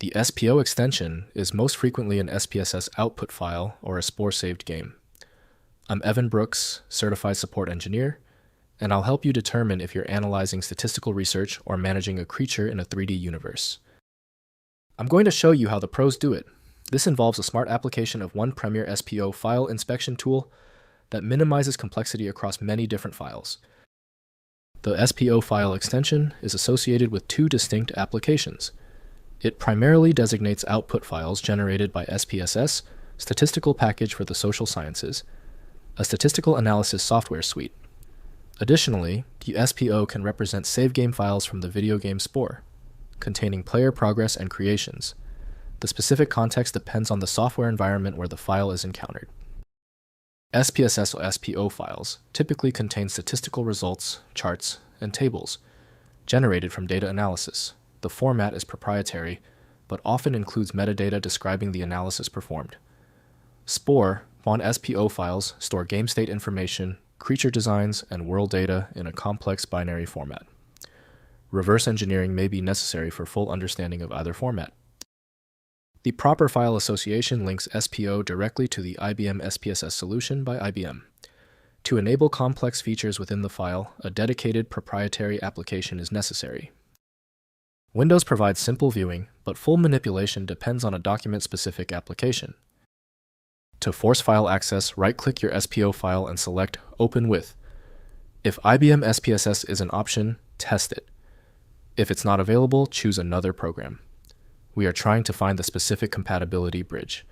The SPO extension is most frequently an SPSS Output File or a Spore saved game. I'm Evan Brooks, Certified Support Engineer, and I'll help you determine if you're analyzing statistical research or managing a creature in a 3D universe. I'm going to show you how the pros do it. This involves a smart application of one Premier SPO file inspection tool that minimizes complexity across many different files. The SPO file extension is associated with two distinct applications. It primarily designates output files generated by SPSS, Statistical Package for the Social Sciences, a statistical analysis software suite. Additionally, the SPO can represent save game files from the video game Spore, containing player progress and creations. The specific context depends on the software environment where the file is encountered. SPSS SPO files typically contain statistical results, charts, and tables generated from data analysis. The format is proprietary, but often includes metadata describing the analysis performed. Spore SPO files store game state information, creature designs, and world data in a complex binary format. Reverse engineering may be necessary for full understanding of either format. The proper file association links SPO directly to the IBM SPSS solution by IBM. To enable complex features within the file, a dedicated proprietary application is necessary. Windows provides simple viewing, but full manipulation depends on a document-specific application. To force file access, right-click your SPO file and select Open With. If IBM SPSS is an option, test it. If it's not available, choose another program. We are trying to find the specific compatibility bridge.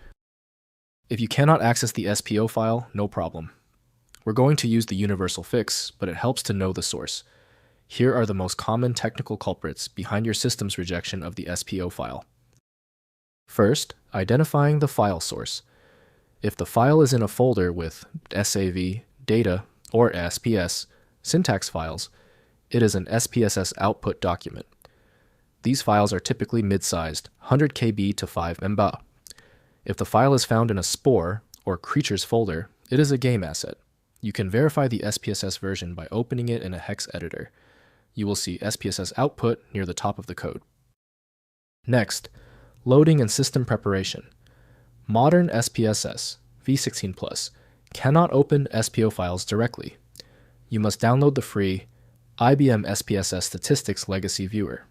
If you cannot access the SPO file, no problem. We're going to use the universal fix, but it helps to know the source. Here are the most common technical culprits behind your system's rejection of the SPO file. First, identifying the file source. If the file is in a folder with SAV, data, or SPS, syntax files, it is an SPSS output document. These files are typically mid-sized, 100 KB to 5 MB. If the file is found in a Spore or creatures folder, it is a game asset. You can verify the SPSS version by opening it in a hex editor. You will see SPSS output near the top of the code. Next, loading and system preparation. Modern SPSS v16+ cannot open SPO files directly. You must download the free IBM SPSS Statistics Legacy Viewer.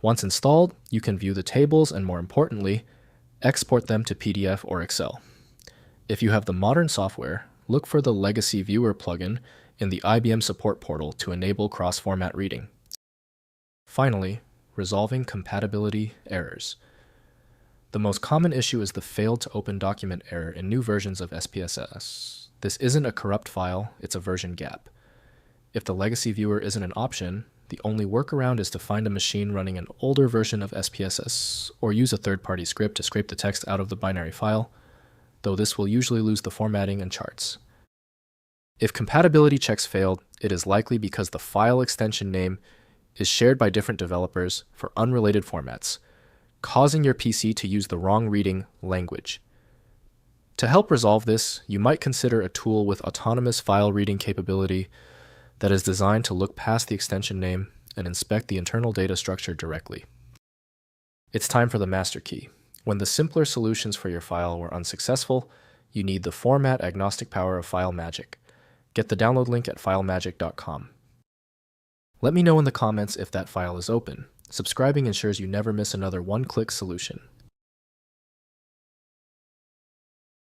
Once installed, you can view the tables and, more importantly, export them to PDF or Excel. If you have the modern software, look for the Legacy Viewer plugin in the IBM support portal to enable cross-format reading. Finally, resolving compatibility errors. The most common issue is the failed to open document error in new versions of SPSS. This isn't a corrupt file, it's a version gap. If the Legacy Viewer isn't an option, the only workaround is to find a machine running an older version of SPSS or use a third-party script to scrape the text out of the binary file, though this will usually lose the formatting and charts. If compatibility checks failed, it is likely because the file extension name is shared by different developers for unrelated formats, causing your PC to use the wrong reading language. To help resolve this, you might consider a tool with autonomous file reading capability that is designed to look past the extension name and inspect the internal data structure directly. It's time for the master key. When the simpler solutions for your file were unsuccessful, you need the format agnostic power of FileMagick. Get the download link at filemagick.com. Let me know in the comments if that file is open. Subscribing ensures you never miss another one-click solution.